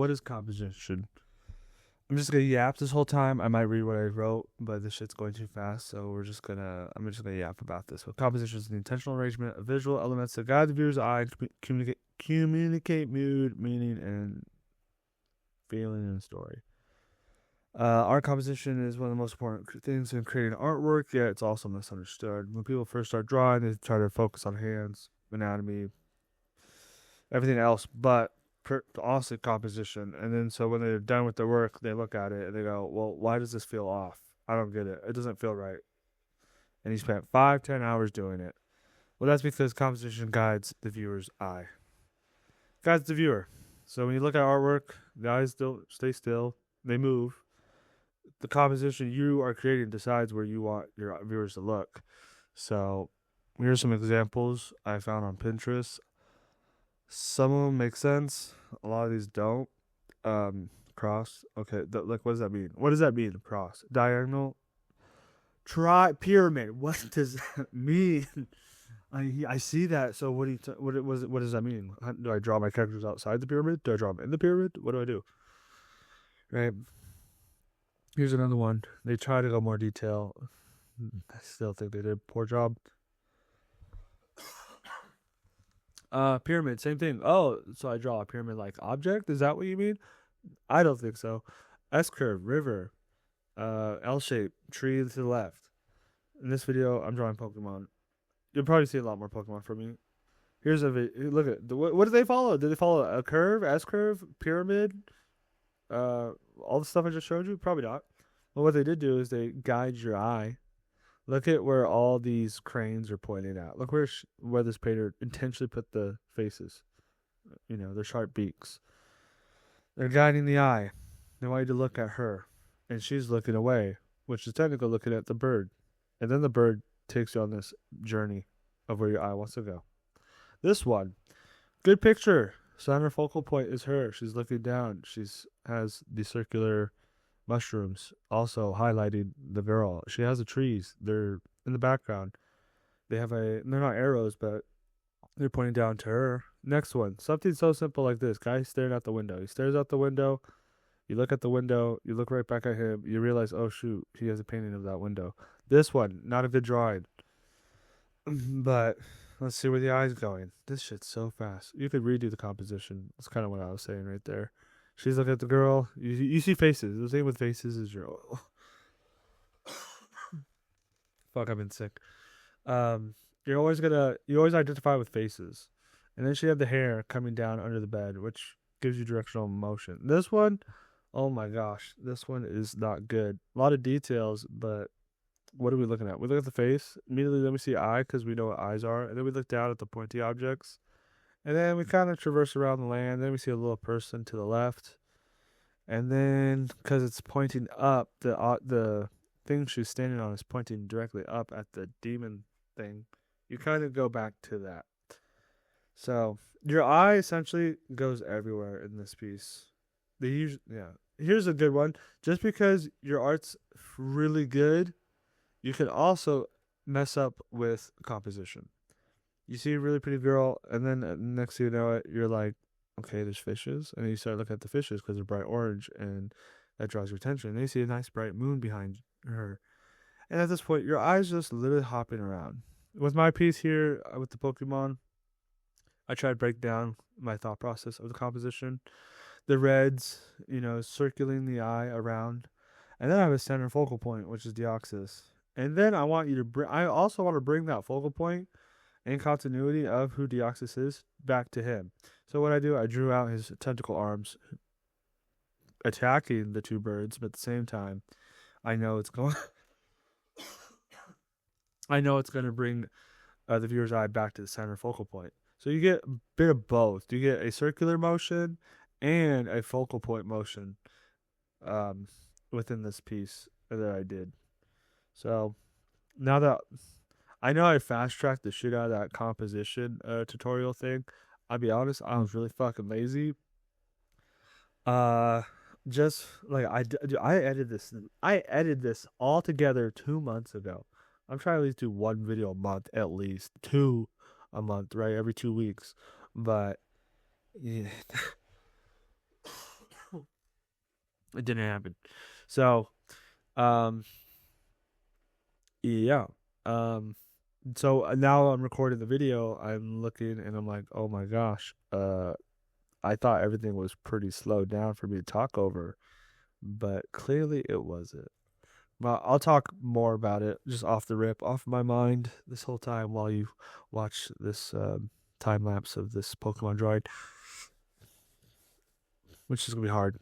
what is composition? I'm just gonna yap this whole time. I might read what I wrote, but this shit's going too fast, so I'm just gonna yap about this. So composition is the intentional arrangement of visual elements that guide the viewer's eye and communicate mood, meaning, and feeling in a story. Art composition is one of the most important things in creating artwork, yet it's also misunderstood. When people first start drawing, they try to focus on hands, anatomy, everything else, but also composition. And then so when they're done with their work, they look at it and they go, well, why does this feel off? I don't get it. It doesn't feel right. And he spent 5-10 hours doing it. Well, that's because composition guides the viewer's eye. Guides the viewer. So when you look at artwork, the eyes still stay still. They move. The composition you are creating decides where you want your viewers to look. So here's some examples I found on Pinterest. Some of them make sense. A lot of these don't. Cross. Okay. Like, what does that mean? What does that mean? Cross. Diagonal. Pyramid. What does that mean? I see that. So what does that mean? Do I draw my characters outside the pyramid? Do I draw them in the pyramid? What do I do? Right. Here's another one. They try to go more detail. I still think they did a poor job. Pyramid, same thing. Oh, so I draw a pyramid-like object? Is that what you mean? I don't think so. S-curve, river, L-shape, tree to the left. In this video, I'm drawing Pokemon. You'll probably see a lot more Pokemon from me. Here's a video. Look at what did they follow? Did they follow a curve, S-curve, pyramid? All the stuff I just showed you? Probably not. Well, what they did do is they guide your eye. Look at where all these cranes are pointing at. Look where this painter intentionally put the faces. Their sharp beaks. They're guiding the eye. They want you to look at her. And she's looking away, which is technically looking at the bird. And then the bird takes you on this journey of where your eye wants to go. This one. Good picture. Center focal point is her. She's looking down. She has the circular mushrooms also highlighting the girl. She has the trees. They're in the background. They're not arrows, but they're pointing down to her. Next one. Something so simple like this. Guy staring out the window. He stares out the window. You look at the window. You look right back at him. You realize, oh, shoot, he has a painting of that window. This one, not a good drawing. But let's see where the eye's going. This shit's so fast. You could redo the composition. That's kind of what I was saying right there. She's looking at the girl. You see faces. The same with faces is your... Fuck, I've been sick. You always identify with faces. And then she had the hair coming down under the bed, which gives you directional motion. This one, oh my gosh. This one is not good. A lot of details, but what are we looking at? We look at the face. Immediately then we see eye because we know what eyes are. And then we look down at the pointy objects. And then we kind of traverse around the land. Then we see a little person to the left. And then, because it's pointing up, the thing she's standing on is pointing directly up at the demon thing. You kind of go back to that. So, your eye essentially goes everywhere in this piece. Here's a good one. Just because your art's really good, you can also mess up with composition. You see a really pretty girl, and then next thing you know it, you're like, okay, there's fishes. And you start looking at the fishes because they're bright orange, and that draws your attention. And then you see a nice bright moon behind her. And at this point, your eye's just literally hopping around. With my piece here, with the Pokemon, I try to break down my thought process of the composition. The reds, circling the eye around. And then I have a center focal point, which is Deoxys. And then I also want to bring that focal point and continuity of who Deoxys is back to him. So what I do, I drew out his tentacle arms attacking the two birds, but at the same time, I know it's going to bring the viewer's eye back to the center focal point. So you get a bit of both. You get a circular motion and a focal point motion within this piece that I did. So now that I know I fast-tracked the shit out of that composition tutorial thing, I'll be honest, I was really fucking lazy. Just like I edited this all together 2 months ago. I'm trying to at least do one video a month, at least 2 a month, right? Every 2 weeks. But yeah. It didn't happen. So, um, yeah. Um, so now I'm recording the video. I'm looking and I'm like, oh my gosh. I thought everything was pretty slowed down for me to talk over, but clearly it wasn't. Well, I'll talk more about it just off the rip, off my mind this whole time while you watch this time lapse of this Pokemon droid, which is gonna be hard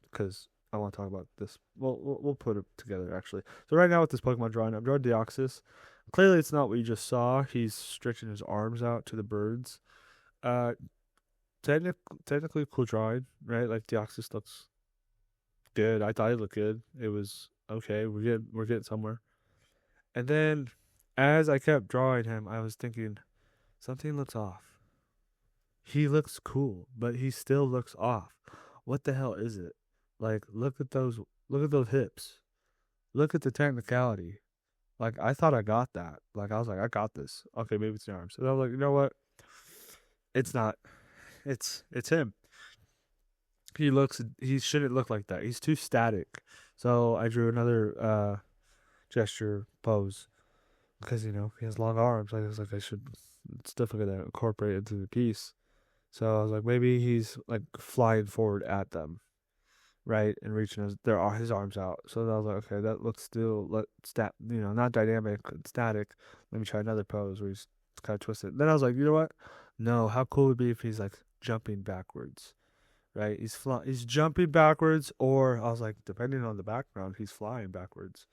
because I want to talk about this. Well, we'll put it together actually. So right now with this Pokemon droid, I'm drawing Deoxys. Clearly, it's not what you just saw. He's stretching his arms out to the birds. Uh, technically cool drawing, right? Like Deoxys looks good. I thought it looked good. It was okay. We're getting somewhere. And then as I kept drawing him, I was thinking something looks off. He looks cool, but he still looks off. What the hell is it? Like look at those hips. Look at the technicality. Like I thought I got that. Like I was like, I got this. Okay, maybe it's the arms. And I was like, you know what? It's not. It's him. He shouldn't look like that. He's too static. So I drew another gesture pose because he has long arms. I was like I should. It's difficult to incorporate into the piece. So I was like maybe he's like flying forward at them, right, and reaching his arms out. So I was like okay, that looks still not dynamic, static. Let me try another pose where he's kind of twisted. Then I was like, you know what? No, how cool would it be if he's like jumping backwards, right? He's jumping backwards, or I was like, depending on the background, he's flying backwards.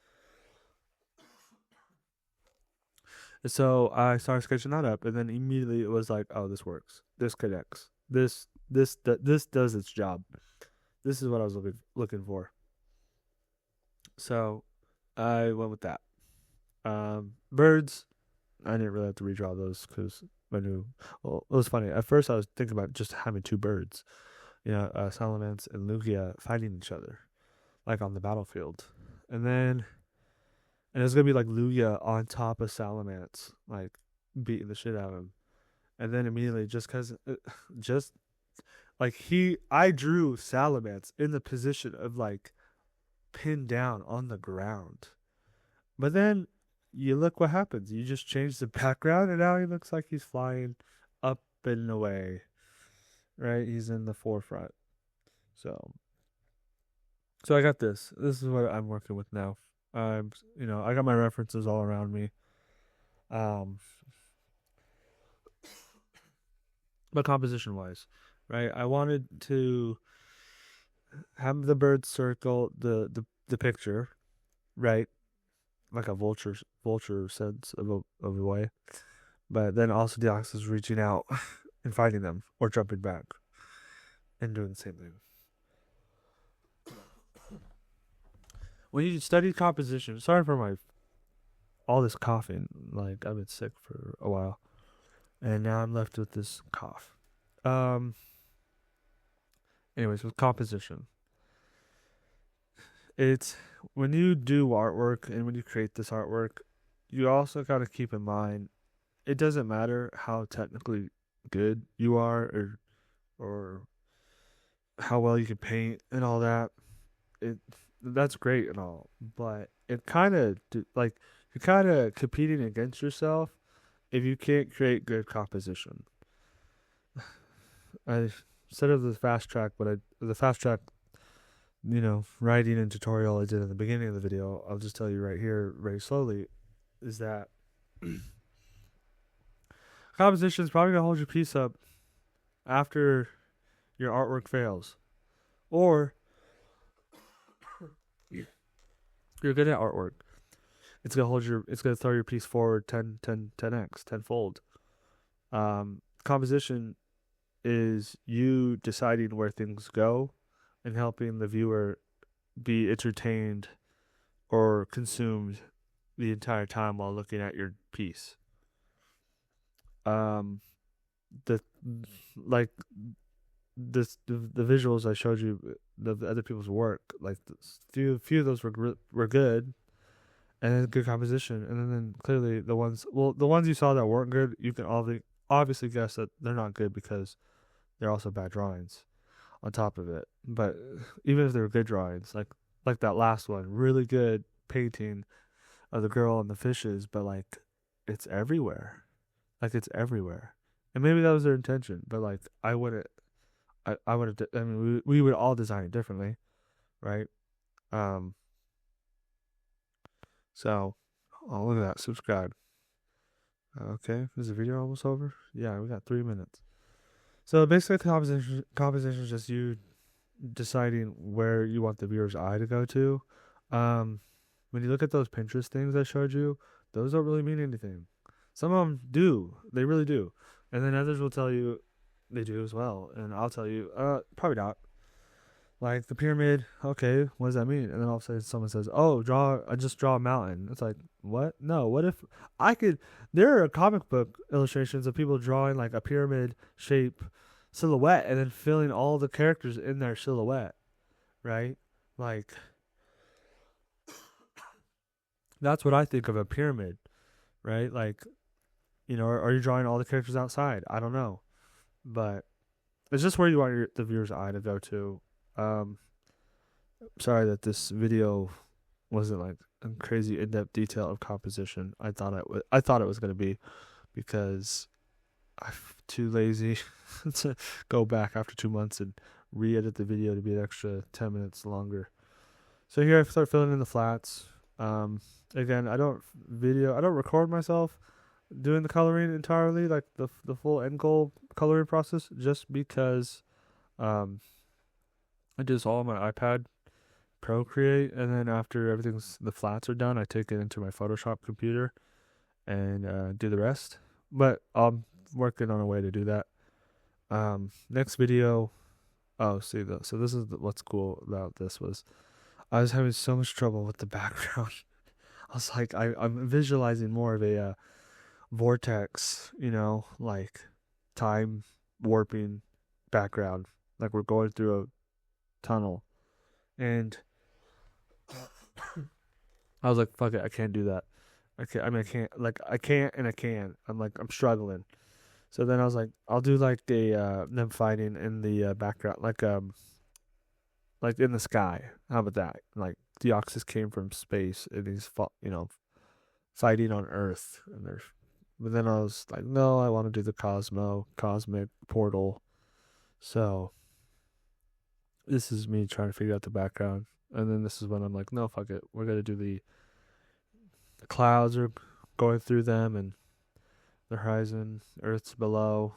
So I started sketching that up, and then immediately it was like, oh, this works. This connects. This does its job. This is what I was looking for. So I went with that. Birds. I didn't really have to redraw those because I knew. Well, it was funny. At first, I was thinking about just having two birds, Salamence and Lugia fighting each other, like on the battlefield, and then and it's gonna be like Lugia on top of Salamence, like beating the shit out of him, and then immediately just like I drew Salamence in the position of like pinned down on the ground, but then you look what happens. You just change the background, and now he looks like he's flying up and away. Right, he's in the forefront. So, so I got this. This is what I'm working with now. I got my references all around me. Um, but composition wise, right? I wanted to have the bird circle the picture, right? Like a vulture sense of a way. But then also Deoxys is reaching out and finding them or jumping back and doing the same thing. When you study composition, sorry for my all this coughing. Like I've been sick for a while, and now I'm left with this cough. Um. Anyways, with composition, it's when you do artwork and when you create this artwork, you also got to keep in mind it doesn't matter how technically good you are or how well you can paint and all that. It That's great and all, but it kind of like you're kind of competing against yourself if you can't create good composition. I Instead of the fast track, the fast track, writing and tutorial I did in the beginning of the video, I'll just tell you right here, very slowly, is that composition is probably gonna hold your piece up after your artwork fails, or you're good at artwork. It's gonna throw your piece forward 10x, tenfold. Composition is you deciding where things go and helping the viewer be entertained or consumed the entire time while looking at your piece. The like the visuals I showed you, the other people's work, like few of those were good, and then good composition, and then clearly the ones you saw that weren't good, you can obviously guess that they're not good because they're also bad drawings. on top of it. But even if they're good drawings, like that last one, really good painting of the girl and the fishes, but like it's everywhere. Like it's everywhere. And maybe that was their intention, but like I wouldn't I would have I mean we would all design it differently, right? Um so oh look at that, subscribe. Okay, is the video almost over? Yeah, we got 3 minutes. So basically the composition is just you deciding where you want the viewer's eye to go to. When you look at those Pinterest things I showed you, those don't really mean anything. Some of them do, they really do, and then others will tell you they do as well, and I'll tell you, probably not. Like the pyramid, okay, what does that mean? And then all of a sudden someone says, "Oh, I just draw a mountain." It's like, what? No, what if I could? There are comic book illustrations of people drawing like a pyramid shape silhouette and then filling all the characters in their silhouette, right? Like that's what I think of a pyramid, right? Like, are you drawing all the characters outside? I don't know, but it's just where you want the viewer's eye to go to. Um, Sorry that this video wasn't like a crazy in-depth detail of composition. I thought it was gonna be, because I'm too lazy to go back after 2 months and re-edit the video to be an extra 10 minutes longer. So here I start filling in the flats. Again, I don't record myself doing the coloring entirely, like the full end goal coloring process, just because I do this all on my iPad Procreate, and then after the flats are done, I take it into my Photoshop computer and do the rest. But I'm working on a way to do that. Next video. Oh, see so this is what's cool about this was I was having so much trouble with the background. I was like, I'm visualizing more of a vortex, like time warping background, like we're going through a tunnel, and I was like, fuck it, I can't do that. I can't, and I can. I'm struggling. So then I was like, I'll do like them fighting in the background, like in the sky. How about that? Like Deoxys came from space and he's fighting on Earth, but then I was like, no, I want to do the cosmic portal. So this is me trying to figure out the background. And then this is when I'm like, no, fuck it. We're going to do the clouds are going through them and the horizon, Earth's below.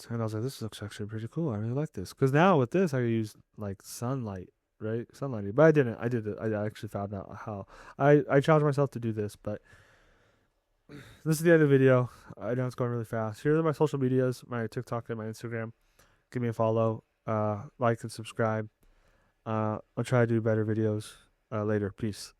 And I was like, this looks actually pretty cool. I really like this. Because now with this, I use like sunlight, right? Sunlighting. But I didn't. I did it. I actually found out how. I challenged myself to do this, but this is the end of the video. I know it's going really fast. Here are my social medias, my TikTok and my Instagram. Give me a follow. Like and subscribe. I'll try to do better videos later. Peace.